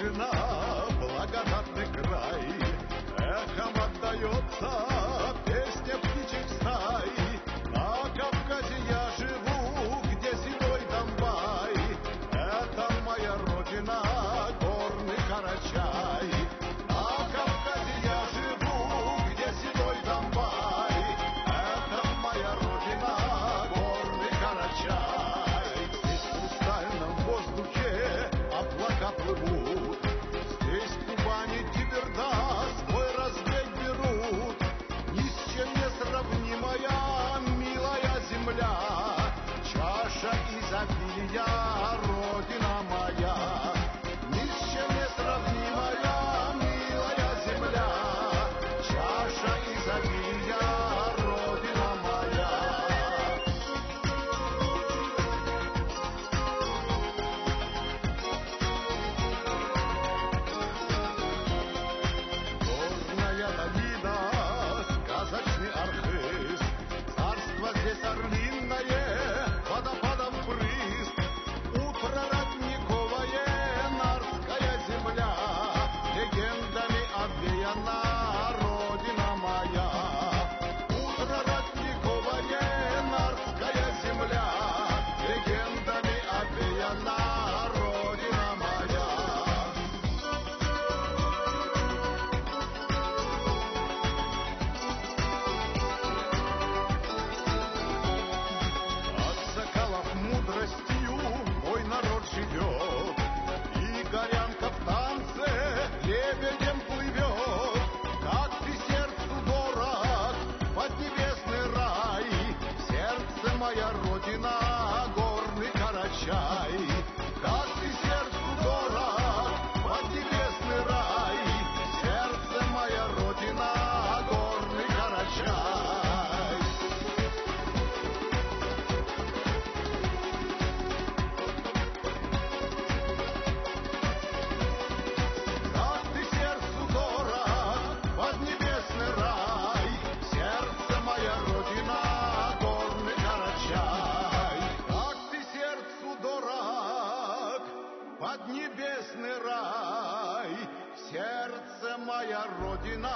родина, благодатный край. Эхом отдается песня птичьих стай. На Кавказе я живу, где седой Донбай. Это моя родина, горный Карачай. На Кавказе я живу, где седой Донбай. Это моя родина, горный Карачай. Здесь в хрустальном воздухе облака плывут. Здесь в Кубани Тиберда свой разбег берут. Ни с чем не сравнимая, милая земля, чаша изобилия, родина моя. Ни с чем не сравнимая, милая земля, чаша изобилия, родина моя. Горная долина, сказочный Архыз, царство здесь орлиное, водопадом брызг. Утро родниковое, нарская земля, легендами обвеяна, родина моя. Утро родниковое, нарская земля, легендами обвеяна, родина моя. От соколов мудростью мой народ живет, и горянка в танце лебедем плывет. Как ты сердцу дорог, поднебесный рай, в сердце моя родина, горный Карачай. Как ты сердцу дорог, поднебесный рай, в сердце моя родина, горный Карачай. Как ты сердцу дорог, поднебесный рай, сердце моя родина, горный Карачай. Как ты сердцу дорог, поднебесный рай, сердце моя родина,